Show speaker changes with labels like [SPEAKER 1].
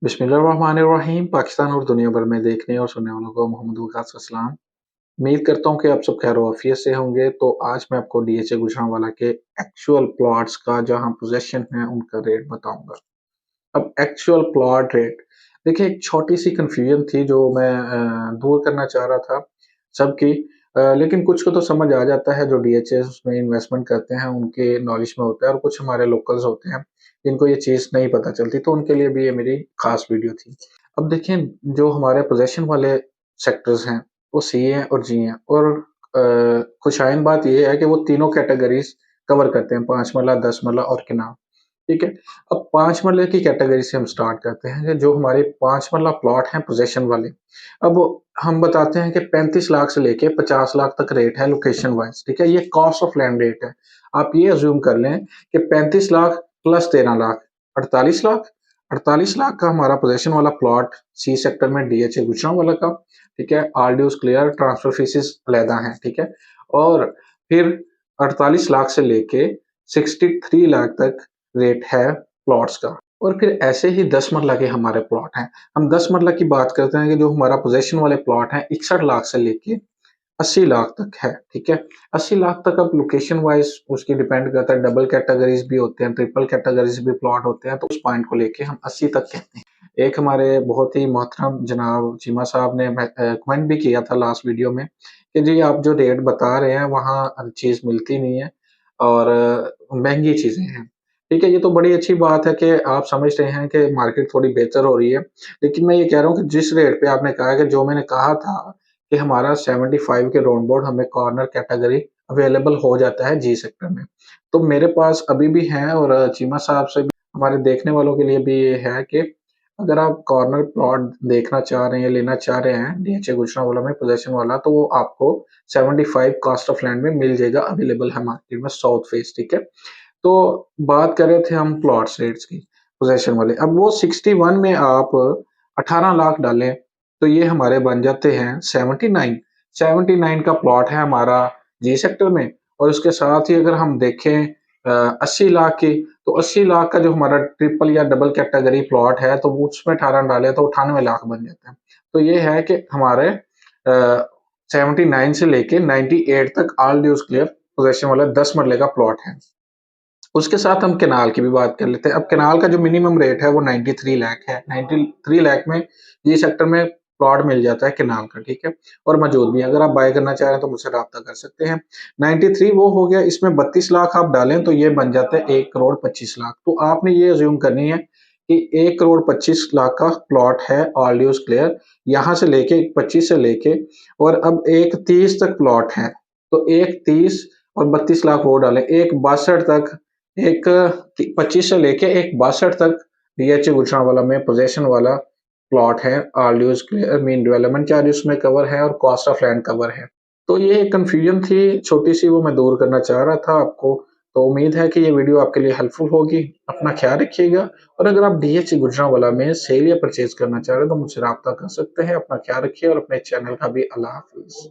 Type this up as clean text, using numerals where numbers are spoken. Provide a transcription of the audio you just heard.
[SPEAKER 1] बिस्मिल्लाहिर्रहमानिर्रहीम। पाकिस्तान और दुनिया भर में देखने और सुनने वालों को मोहम्मद वकास अस्सलाम। उम्मीद करता हूँ कि आप सब खैर वाफियत से होंगे। तो आज मैं आपको डीएचए गुजरांवाला के एक्चुअल प्लॉट्स का जहाँ पोजेसन है उनका रेट बताऊंगा। अब एक्चुअल प्लॉट रेट देखिए, एक छोटी सी कंफ्यूजन थी जो मैं दूर करना चाह रहा था सबकी। लेकिन कुछ को तो समझ आ जाता है, जो डीएचए में इन्वेस्टमेंट करते हैं उनके नॉलेज में होता है, और कुछ हमारे लोकल्स होते हैं जिनको ये चीज़ नहीं पता चलती, तो उनके लिए भी ये मेरी खास वीडियो थी। अब देखिए, जो हमारे पोजेशन वाले सेक्टर्स हैं वो सी हैं और जी हैं, और खुशाइन बात ये है कि वो तीनों कैटेगरीज कवर करते हैं, 5 मरला, 10 मरला और केनाल। ठीक है। अब 5 मरले की कैटेगरी से हम स्टार्ट करते हैं कि जो हमारे 5 मरला प्लॉट हैं पोजेशन वाले। अब हम बताते हैं कि 35 लाख से लेके 50 लाख तक रेट है लोकेशन वाइज। ठीक है, ये कॉस्ट ऑफ लैंड रेट है। आप ये अज्यूम कर लें कि 35 लाख प्लस 13 लाख 48 लाख। 48 लाख का हमारा पोजेशन वाला प्लॉट सी सेक्टर में डीएचए गुजरांवाला का। ठीक है, all dues clear, transfer fees अलहदा है। ठीक है, और फिर 48 लाख से लेके 63 लाख तक रेट है प्लॉट्स का। और फिर ऐसे ही 10 मरला के हमारे प्लॉट हैं। हम 10 मरला की बात करते हैं कि जो हमारा पोजेशन वाले प्लॉट हैं 61 लाख से लेके 80 लाख तक है। ठीक है, 80 लाख तक अब लोकेशन वाइज उसकी डिपेंड करता है, डबल कैटेगरीज भी होते हैं, ट्रिपल कैटेगरीज भी प्लॉट होते हैं, तो उस पॉइंट को लेके हम 80 तक कहते हैं। एक हमारे बहुत ही मोहतरम जनाब चीमा साहब ने कमेंट भी किया था लास्ट वीडियो में कि जी आप जो रेट बता रहे हैं वहाँ हर चीज मिलती नहीं है और महंगी चीजें हैं। ठीक है, ये तो बड़ी अच्छी बात है कि आप समझ रहे हैं कि मार्केट थोड़ी बेहतर हो रही है। लेकिन मैं ये कह रहा हूँ कि जिस रेट पे आपने कहा कि जो मैंने कहा था कि हमारा 75 के राउंड अबाउट हमें कॉर्नर कैटेगरी अवेलेबल हो जाता है जी सेक्टर में, तो मेरे पास अभी भी है, और चीमा साहब से भी हमारे देखने वालों के लिए भी ये है कि अगर आप कॉर्नर प्लॉट देखना चाह रहे हैं, लेना चाह रहे हैं डीएचए गुजरांवाला में पोजेशन वाला, तो वो आपको 75 कॉस्ट ऑफ लैंड में मिल जाएगा, अवेलेबल है मार्केट में साउथ फेस। ठीक है, तो बात कर रहे थे हम प्लॉट्स रेट्स की पोजेशन वाले। अब वो 61 में आप 18 लाख डालें तो ये हमारे बन जाते हैं 79। 79 का प्लॉट है हमारा जी सेक्टर में। और उसके साथ ही अगर हम देखें 80 लाख की, तो 80 लाख का जो हमारा ट्रिपल या डबल कैटेगरी प्लॉट है तो वो उसमें 18 डाले तो 98 लाख बन जाते हैं। तो ये है कि हमारे 79 से लेके 98 तक ऑल ड्यूज क्लियर पोजेशन वाला 10 मरले का प्लॉट है। उसके साथ हम केनाल की भी बात कर लेते हैं। अब केनाल का जो मिनिमम रेट है वो 93 लाख है। 93 लाख में जी सेक्टर में प्लॉट मिल जाता है केनाल का। ठीक है, और मौजूद भी है। अगर आप बाय करना चाह रहे हैं तो मुझसे राब्ता कर सकते हैं। 93 वो हो गया, इसमें 32 लाख आप डालें तो ये बन जाता है 1 करोड़ 25 लाख। तो आपने ये अज्यूम करनी है कि 1 करोड़ 25 लाख का प्लॉट है ऑल ड्यूज क्लियर, यहाँ से लेके 25 से लेके, और अब एक 30 तक प्लॉट है, तो एक 30 और 32 लाख वो डालें, एक 62 तक, एक 25 से लेके एक 62 तक डीएचए गुजरांवाला में पोजेशन वाला प्लॉट है। All dues clear, mean development charge उसमें कवर है और कॉस्ट ऑफ लैंड कवर है। तो ये कंफ्यूजन थी छोटी सी, वो मैं दूर करना चाह रहा था आपको। तो उम्मीद है कि ये वीडियो आपके लिए हेल्पफुल होगी। अपना ख्याल रखिएगा, और अगर आप डीएचए गुजरांवाला में सेल या परचेज करना चाह रहे हैं तो मुझसे राब्ता कर सकते हैं। अपना ख्याल रखिए और अपने चैनल का भी। अल्लाह हाफिज।